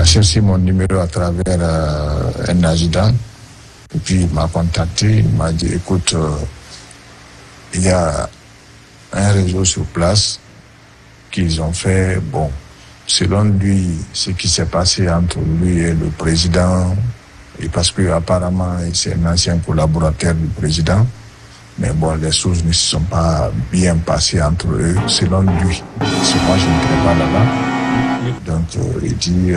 a cherché mon numéro à travers un adjudant. Et puis il m'a contacté, il m'a dit, écoute, il y a un réseau sur place qu'ils ont fait, bon, selon lui, ce qui s'est passé entre lui et le président, et parce que apparemment c'est un ancien collaborateur du président, mais bon, les choses ne se sont pas bien passées entre eux, selon lui. Si moi je n'étais pas là-bas, donc il dit,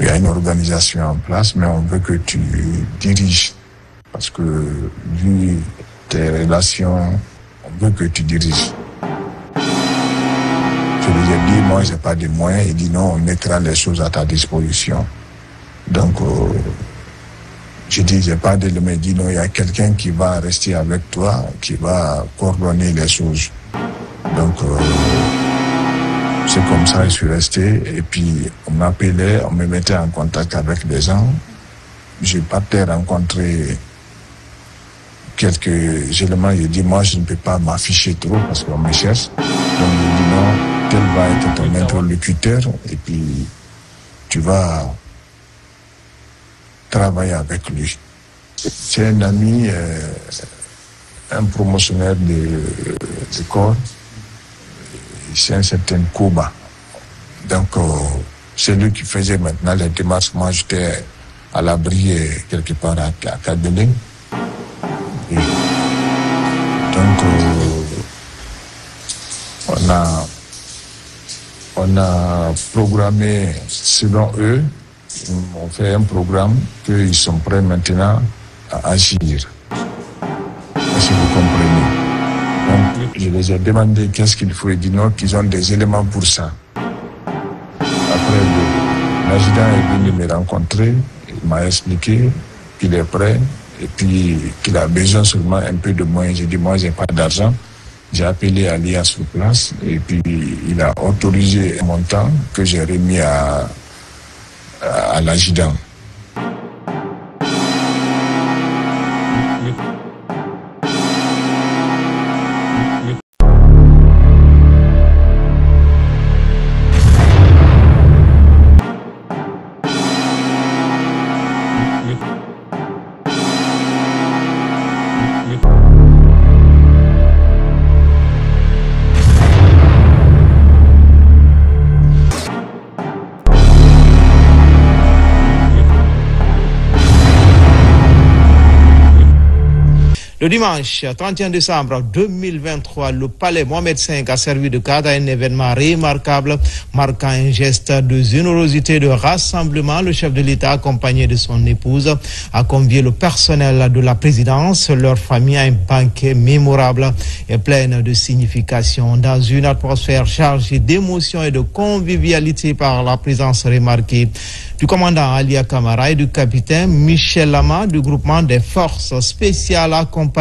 il y a une organisation en place, mais on veut que tu diriges, parce que vu tes relations, on veut que tu diriges. Je lui ai dit, moi, je n'ai pas de moyens. Il dit, non, on mettra les choses à ta disposition. Donc, je dis, je n'ai pas d'éléments. Il dit, non, il y a quelqu'un qui va rester avec toi, qui va coordonner les choses. Donc, c'est comme ça, je suis resté. Et puis, on m'appelait, on me mettait en contact avec les gens. J'ai parti rencontrer quelques éléments. Il dit, moi, je ne peux pas m'afficher trop parce qu'on me cherche. Donc, il dit, non, tel va être ton interlocuteur et puis tu vas travailler avec lui. C'est un ami, un promotionnaire de corps, c'est un certain Koba. Donc, c'est lui qui faisait maintenant les démarches. Moi, j'étais à l'abri quelque part à Kabeling. Et donc, on a programmé, selon eux, on fait un programme qu'ils sont prêts maintenant à agir. Est-ce que vous comprenez? Donc, je les ai demandé qu'est-ce qu'il faut. Ils disent non, qu'ils ont des éléments pour ça. Après, l'adjudant est venu me rencontrer, il m'a expliqué qu'il est prêt et puis qu'il a besoin seulement un peu de moyens. J'ai dit, moi, j'ai pas d'argent. J'ai appelé Alia sur place et puis il a autorisé un montant que j'ai remis à l'adjudant. Le dimanche 31 décembre 2023, le palais Mohamed V a servi de cadre à un événement remarquable, marquant un geste de générosité, de rassemblement. Le chef de l'État, accompagné de son épouse, a convié le personnel de la présidence, leur famille, à un banquet mémorable et plein de signification. Dans une atmosphère chargée d'émotions et de convivialité par la présence remarquée du commandant Alia Camara et du capitaine Michel Lama du groupement des forces spéciales accompagnés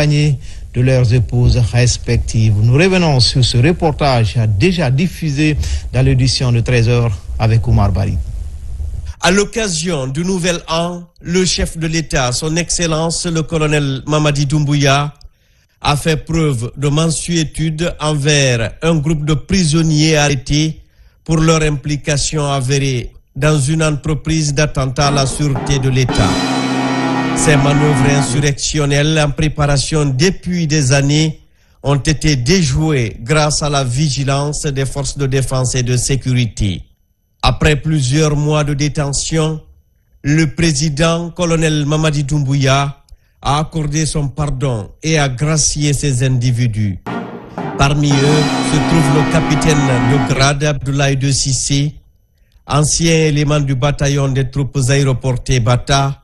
de leurs épouses respectives. Nous revenons sur ce reportage déjà diffusé dans l'édition de 13h avec Oumar Bari. À l'occasion du nouvel an, le chef de l'État, son Excellence le colonel Mamadi Doumbouya, a fait preuve de mansuétude envers un groupe de prisonniers arrêtés pour leur implication avérée dans une entreprise d'attentat à la sûreté de l'État. Ces manœuvres insurrectionnelles en préparation depuis des années ont été déjouées grâce à la vigilance des forces de défense et de sécurité. Après plusieurs mois de détention, le président colonel Mamadi Doumbouya a accordé son pardon et a gracié ces individus. Parmi eux se trouve le capitaine de grade Abdoulaye de Sissé, ancien élément du bataillon des troupes aéroportées Bata,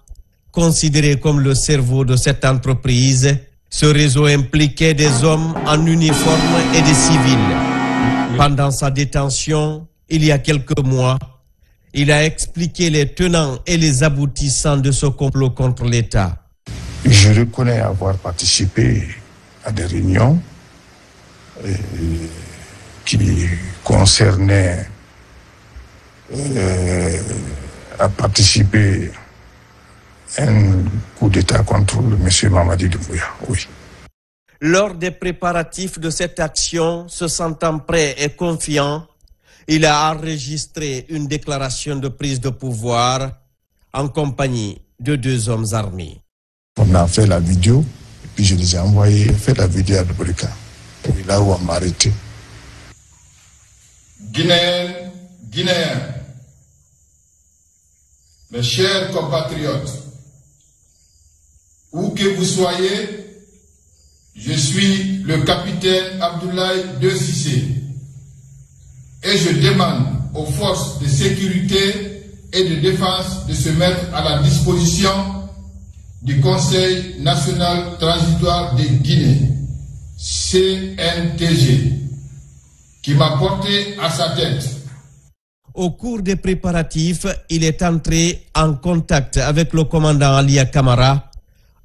considéré comme le cerveau de cette entreprise. Ce réseau impliquait des hommes en uniforme et des civils. Pendant sa détention, il y a quelques mois, il a expliqué les tenants et les aboutissants de ce complot contre l'État. Je reconnais avoir participé à des réunions qui concernaient à participer à un coup d'État contre M. Mamadi Doumbouya, oui. Lors des préparatifs de cette action, se sentant prêt et confiant, Il a enregistré une déclaration de prise de pouvoir en compagnie de 2 hommes armés. On a fait la vidéo, et puis je les ai envoyés, fait la vidéo à Dubrika. Et là où on m'a arrêté. Guinéens, mes chers compatriotes, où que vous soyez, je suis le capitaine Abdoulaye De Cissé et je demande aux forces de sécurité et de défense de se mettre à la disposition du Conseil national transitoire de Guinée, CNTG, qui m'a porté à sa tête. Au cours des préparatifs, il est entré en contact avec le commandant Alia Camara,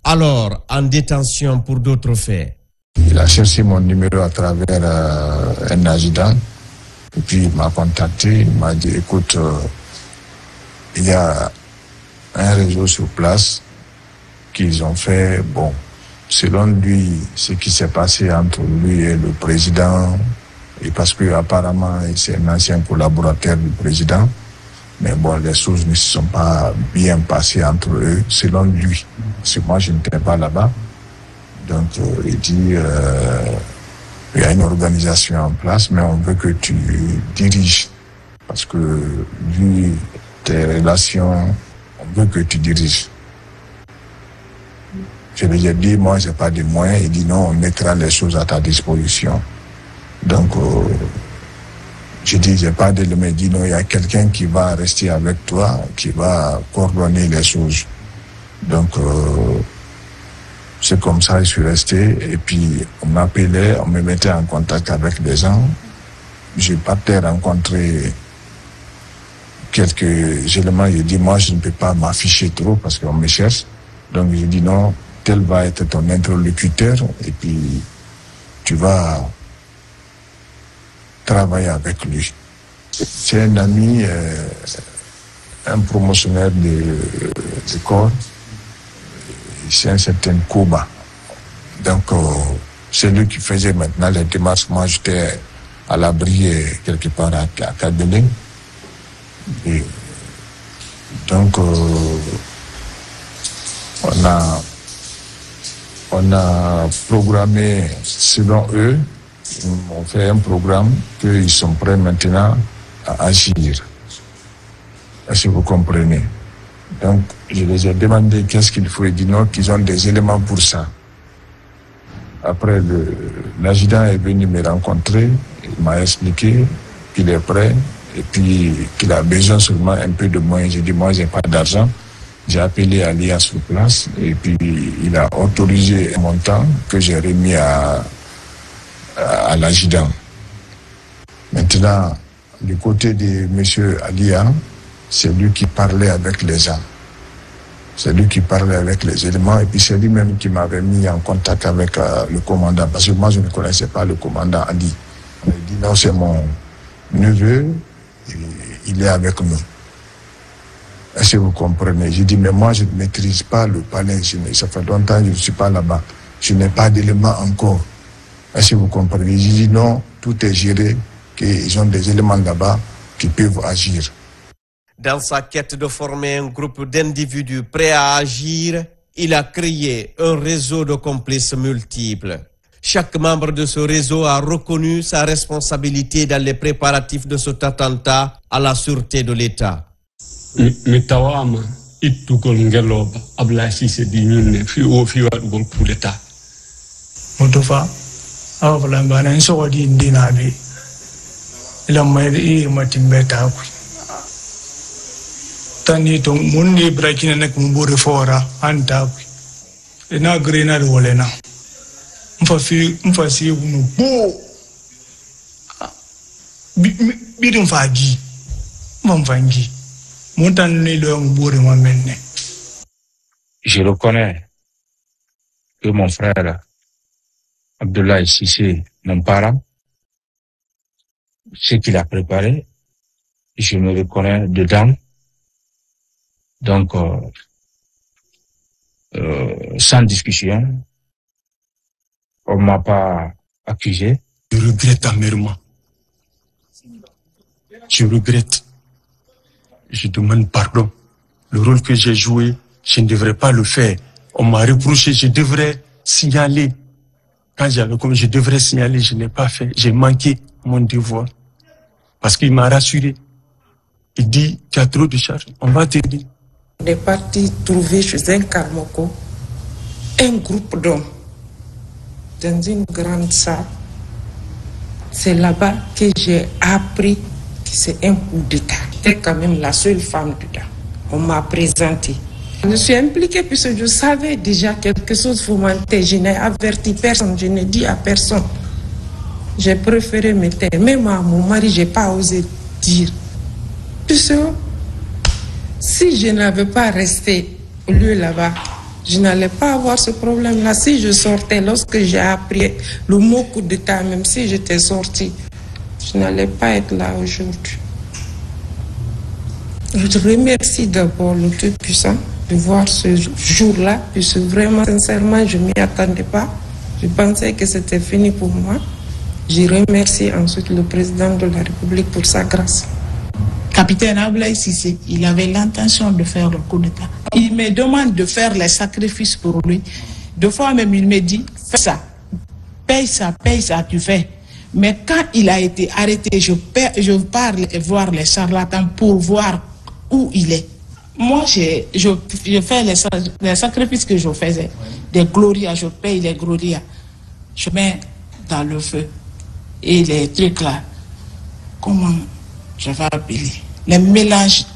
alors en détention pour d'autres faits. Il a cherché mon numéro à travers un adjudant, et puis il m'a contacté, il m'a dit, écoute, il y a un réseau sur place qu'ils ont fait, bon, selon lui, ce qui s'est passé entre lui et le président, et parce que apparemment c'est un ancien collaborateur du président, mais bon, les choses ne se sont pas bien passées entre eux, selon lui. Parce que moi, je n'étais pas là-bas. Donc, il dit, il y a une organisation en place, mais on veut que tu diriges. Parce que lui, tes relations, on veut que tu diriges. Je lui ai dit, moi, je n'ai pas de moyens. Il dit, non, on mettra les choses à ta disposition. Donc, je dis, j'ai pas d'éléments. Il dit, non, il y a quelqu'un qui va rester avec toi, qui va coordonner les choses. Donc, c'est comme ça, je suis resté. Et puis, on m'appelait, on me mettait en contact avec des gens. J'ai parté rencontrer quelques éléments. J'ai dit, moi, je ne peux pas m'afficher trop parce qu'on me cherche. Donc, j'ai dit, non, tel va être ton interlocuteur. Et puis, tu vas travailler avec lui. C'est un ami, un promotionnaire de corps. C'est un certain Koba. Donc, c'est lui qui faisait maintenant les démarches. Moi, j'étais à l'abri quelque part à Kadele. Et donc, on a programmé, selon eux, on fait un programme qu'ils sont prêts maintenant à agir. Est-ce que vous comprenez? Donc, je les ai demandé qu'est-ce qu'il faut. Ils disent non, qu'ils ont des éléments pour ça. Après, l'adjudant est venu me rencontrer. Il m'a expliqué qu'il est prêt et puis qu'il a besoin seulement un peu de moyens. J'ai dit, moi, je n'ai pas d'argent. J'ai appelé Alia sur place et puis il a autorisé un montant que j'ai remis à l'adjudant. Maintenant, du côté de M. Alia, c'est lui qui parlait avec les gens. C'est lui qui parlait avec les éléments et puis c'est lui-même qui m'avait mis en contact avec le commandant. Parce que moi, je ne connaissais pas le commandant Ali. On m'a dit non, c'est mon neveu, il est avec nous. Est-ce que vous comprenez? J'ai dit, mais moi, je ne maîtrise pas le palais. Ça fait longtemps que je ne suis pas là-bas. Je n'ai pas d'éléments encore. Est-ce que vous comprenez? J'ai dit non, tout est géré, qu'ils ont des éléments là-bas qui peuvent agir. Dans sa quête de former un groupe d'individus prêts à agir, il a créé un réseau de complices multiples. Chaque membre de ce réseau a reconnu sa responsabilité dans les préparatifs de cet attentat à la sûreté de l'État. Mitawama itukol ngeloba Abdoulaye Cissé di ñune fi wadugol coup d'état. Motofa awala mbana nso di ndina bi ila mai matimbeta ku tani to munni brakina nak mbore fora anta ku ina grena do wolena mfa si unu bo bidin faji mvangi montan ne lo mbore mamenne. Je reconnais que mon frère Abdoulaye Cissé, mon parent, ce qu'il a préparé, je me reconnais dedans. Donc, sans discussion, on ne m'a pas accusé. Je regrette amèrement Je regrette. Je demande pardon. Le rôle que j'ai joué, je ne devrais pas le faire. On m'a reproché, je devrais signaler. Quand j'avais comme je devrais signaler, je n'ai pas fait. J'ai manqué mon devoir. Parce qu'il m'a rassuré. Il dit, tu as trop de charges, on va t'aider. On est parti trouver chez un Karmoko un groupe d'hommes dans une grande salle. C'est là-bas que j'ai appris que c'est un coup d'État. J'étais quand même la seule femme dedans. On m'a présenté. Je suis impliquée puisque je savais déjà quelque chose fomentait. Je n'ai averti personne, je n'ai dit à personne. J'ai préféré me taire. Même à mon mari, je n'ai pas osé dire. Puisque si je n'avais pas resté au lieu là-bas, je n'allais pas avoir ce problème-là. Si je sortais, lorsque j'ai appris le mot coup d'État, même si j'étais sortie, je n'allais pas être là aujourd'hui. Je remercie d'abord le Tout-Puissant de voir ce jour-là, puisque vraiment, sincèrement, je ne m'y attendais pas. Je pensais que c'était fini pour moi. Je remercie ensuite le président de la République pour sa grâce. Capitaine Abdoulaye Cissé, il avait l'intention de faire le coup d'État. Il me demande de faire les sacrifices pour lui. Deux fois même, il me dit, fais ça, paye ça, tu fais. Mais quand il a été arrêté, je parle et voir les charlatans pour voir où il est. Moi, je fais les sacrifices que je faisais. Des glorias, je paye les glorias. Je mets dans le feu. Et les trucs là, comment je vais appeler? Les mélanges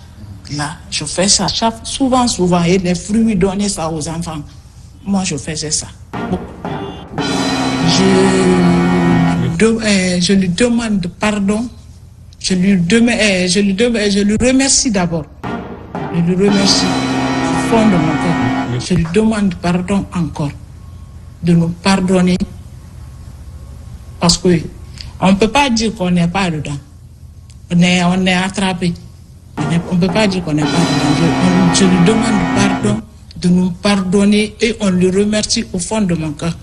là, je fais ça souvent. Et les fruits, donner ça aux enfants. Moi, je faisais ça. Je lui demande pardon. Je lui remercie d'abord. Je lui remercie au fond de mon cœur. Je lui demande pardon encore. De nous pardonner. Parce que on ne peut pas dire qu'on n'est pas dedans. On est attrapé. On ne peut pas dire qu'on n'est pas dedans. Je lui demande pardon, de nous pardonner et on le remercie au fond de mon cœur.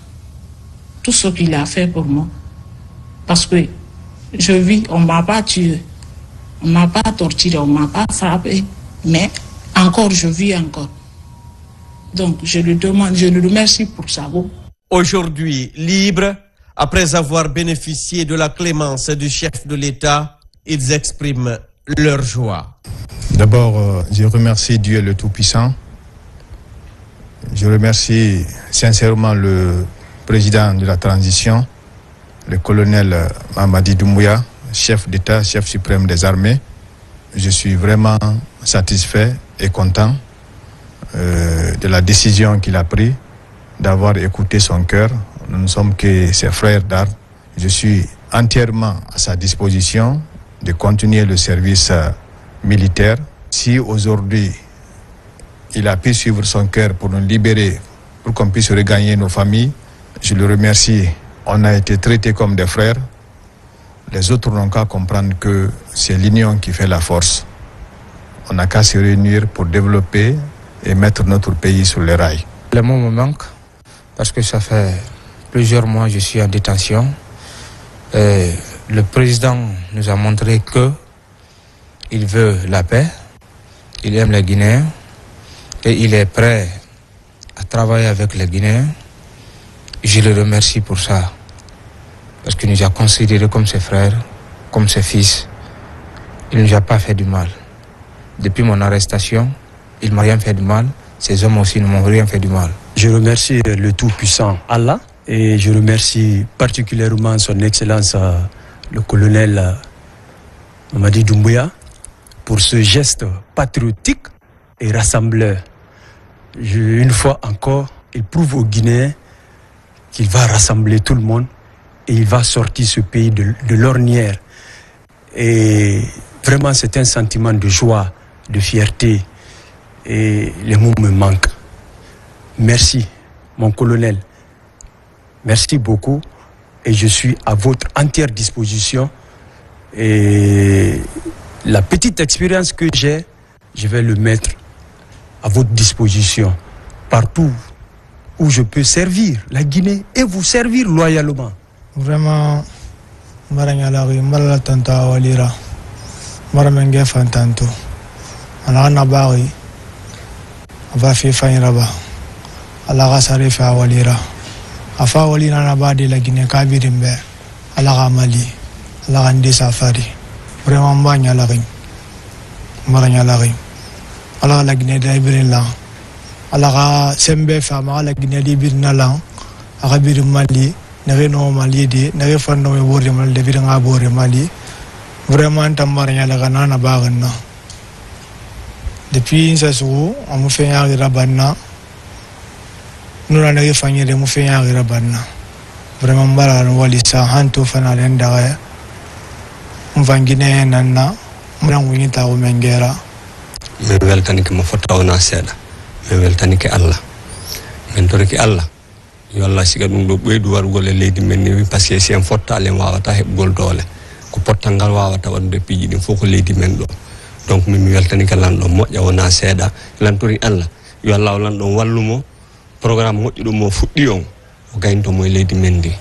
Tout ce qu'il a fait pour moi. Parce que je vis, on ne m'a pas tué, on ne m'a pas torturé, on ne m'a pas frappé, mais encore je vis encore. Donc je lui demande, je le remercie pour ça. Aujourd'hui, libre, après avoir bénéficié de la clémence du chef de l'État, ils expriment leur joie. D'abord, je remercie Dieu le Tout-Puissant. Je remercie sincèrement le président de la transition, le colonel Mamadi Doumbouya, chef d'État, chef suprême des armées. Je suis vraiment satisfait et content de la décision qu'il a prise, d'avoir écouté son cœur. Nous ne sommes que ses frères d'armes. Je suis entièrement à sa disposition de continuer le service militaire. Si aujourd'hui, il a pu suivre son cœur pour nous libérer, pour qu'on puisse regagner nos familles, je le remercie. On a été traités comme des frères. Les autres n'ont qu'à comprendre que c'est l'union qui fait la force. On n'a qu'à se réunir pour développer et mettre notre pays sur les rails. Les mots me manquent parce que ça fait plusieurs mois que je suis en détention. Et le président nous a montré qu'il veut la paix, il aime les Guinéens et il est prêt à travailler avec les Guinéens. Je le remercie pour ça, parce qu'il nous a considérés comme ses frères, comme ses fils. Il ne nous a pas fait du mal. Depuis mon arrestation, il ne m'a rien fait du mal. Ces hommes aussi ne m'ont rien fait du mal. Je remercie le Tout-Puissant Allah et je remercie particulièrement son Excellence le colonel Mamadi Doumbouya pour ce geste patriotique et rassembleur. Une fois encore, il prouve aux Guinéens qu'il va rassembler tout le monde et il va sortir ce pays de l'ornière. Et vraiment, c'est un sentiment de joie, de fierté. Et les mots me manquent. Merci, mon colonel. Merci beaucoup. Et je suis à votre entière disposition. Et la petite expérience que j'ai, je vais le mettre à votre disposition partout où je peux servir la Guinée et vous servir loyalement. Vraiment, maramenge fantanto ala na bawi ava fi fanyiraba ala gasare fa walira afa walina na badi la Guinée kabirimbe ala ga Mali ala ga ndi safari vraiment banya la ring maranya la ring ala la Guinée da ibirilla ala ga sembe fa ma la Guinée di birna la aga bir Mali nare no Mali di nare fando me bore mal de bir nga bore Mali vraiment tamaranya la ganana baganna depuis ça so amu fe ya rabanna nuna nare fanyere mu fe ya rabanna vraiment bara wali sa hanto fana lenda ya mvangine nanna mrangu nyita o mengera me weltani ke mo fotta ona seda me weltani ke Allah men toriki Allah yo Allah siga dum do beydu wargol e leydi men ni parce que si en fotta len wawata hebgol dole ko pottangal wawata wonde piiji din foko leydi men do donc min mi weltani ke lan do moƴƴa wona seda lan tori Allah yo Allah lan do wallumo programme moƴƴuɗo mo fuɗɗi on o gaynto moy leydi men di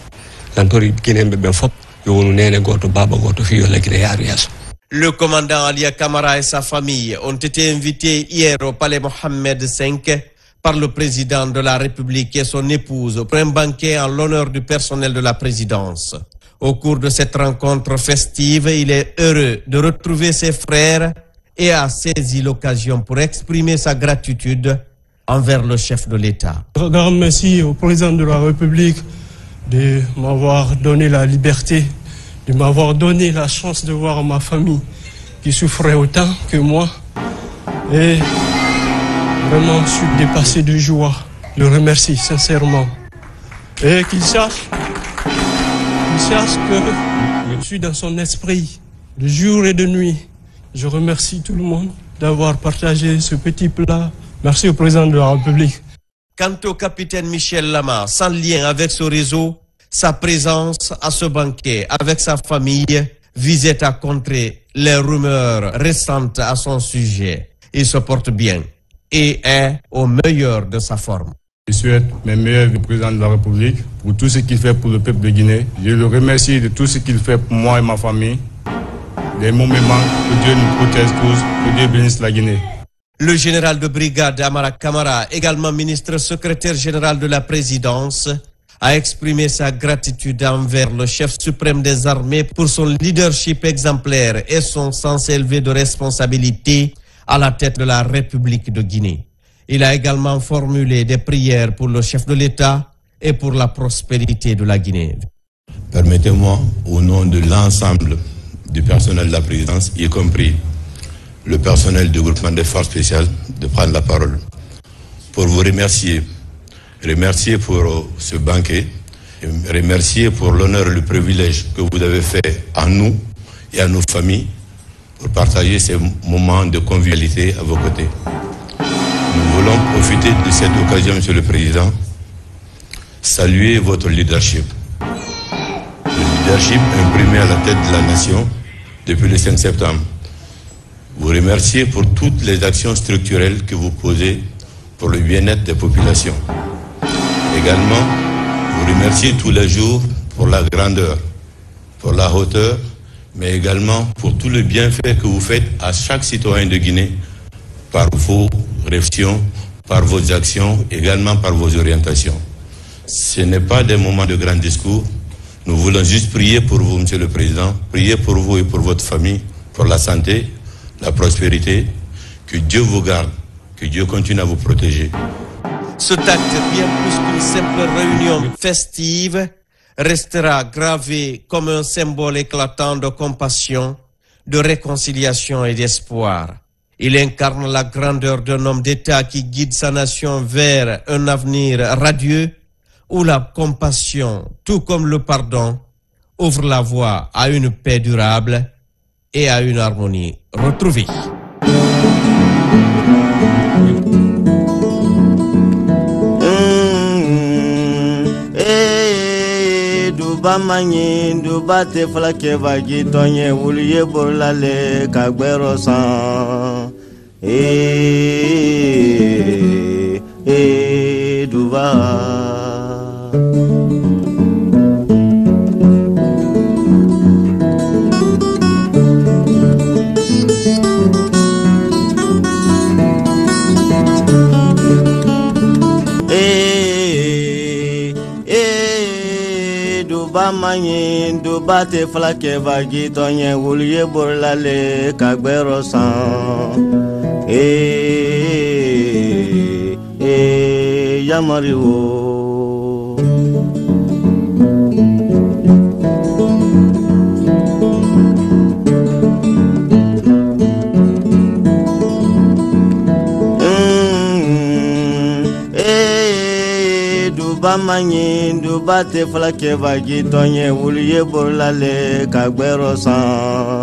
lan tori Guinéen be fop yo wonu nene goto baba goto fi yo la Guinée yaaru yaso. Le commandant Alia Camara et sa famille ont été invités hier au palais Mohamed V par le président de la République et son épouse pour un banquet en l'honneur du personnel de la présidence. Au cours de cette rencontre festive, il est heureux de retrouver ses frères et a saisi l'occasion pour exprimer sa gratitude envers le chef de l'État. Un grand merci au président de la République de m'avoir donné la liberté, de m'avoir donné la chance de voir ma famille qui souffrait autant que moi. Et vraiment, je suis dépassé de joie. Je le remercie sincèrement. Et qu'il sache que je suis dans son esprit de jour et de nuit. Je remercie tout le monde d'avoir partagé ce petit plat. Merci au président de la République. Quant au capitaine Michel Lama, sans lien avec ce réseau, sa présence à ce banquet avec sa famille visait à contrer les rumeurs récentes à son sujet. Il se porte bien et est au meilleur de sa forme. Je souhaite mes meilleurs au président de la République pour tout ce qu'il fait pour le peuple de Guinée. Je le remercie de tout ce qu'il fait pour moi et ma famille. Des moments, que Dieu nous protège tous, que Dieu bénisse la Guinée. Le général de brigade Amara Camara, également ministre secrétaire général de la présidence, a exprimé sa gratitude envers le chef suprême des armées pour son leadership exemplaire et son sens élevé de responsabilité à la tête de la République de Guinée. Il a également formulé des prières pour le chef de l'État et pour la prospérité de la Guinée. Permettez-moi, au nom de l'ensemble du personnel de la présidence, y compris le personnel du groupement des forces spéciales, de prendre la parole pour vous remercier. Remercier pour ce banquet, remercier pour l'honneur et le privilège que vous avez fait à nous et à nos familles pour partager ces moments de convivialité à vos côtés. Nous voulons profiter de cette occasion, Monsieur le Président, saluer votre leadership. Le leadership imprimé à la tête de la nation depuis le 5 septembre. Vous remercier pour toutes les actions structurelles que vous posez pour le bien-être des populations. Également, vous remercier tous les jours pour la grandeur, pour la hauteur, mais également pour tout le bienfait que vous faites à chaque citoyen de Guinée par vos réflexions, par vos actions, également par vos orientations. Ce n'est pas des moments de grands discours. Nous voulons juste prier pour vous, Monsieur le Président, prier pour vous et pour votre famille, pour la santé, la prospérité, que Dieu vous garde, que Dieu continue à vous protéger. Cet acte, bien plus qu'une simple réunion festive, restera gravé comme un symbole éclatant de compassion, de réconciliation et d'espoir. Il incarne la grandeur d'un homme d'État qui guide sa nation vers un avenir radieux, où la compassion, tout comme le pardon, ouvre la voie à une paix durable et à une harmonie retrouvée. Manyi duba te flake vagi tonye wuliye bolale kagbero san duba duba manyi duba te flake vagi tonye wuluye borlale kagbero san yamari wo Bamanyi duba te flake vagi tonye wuluye borlale kagbero san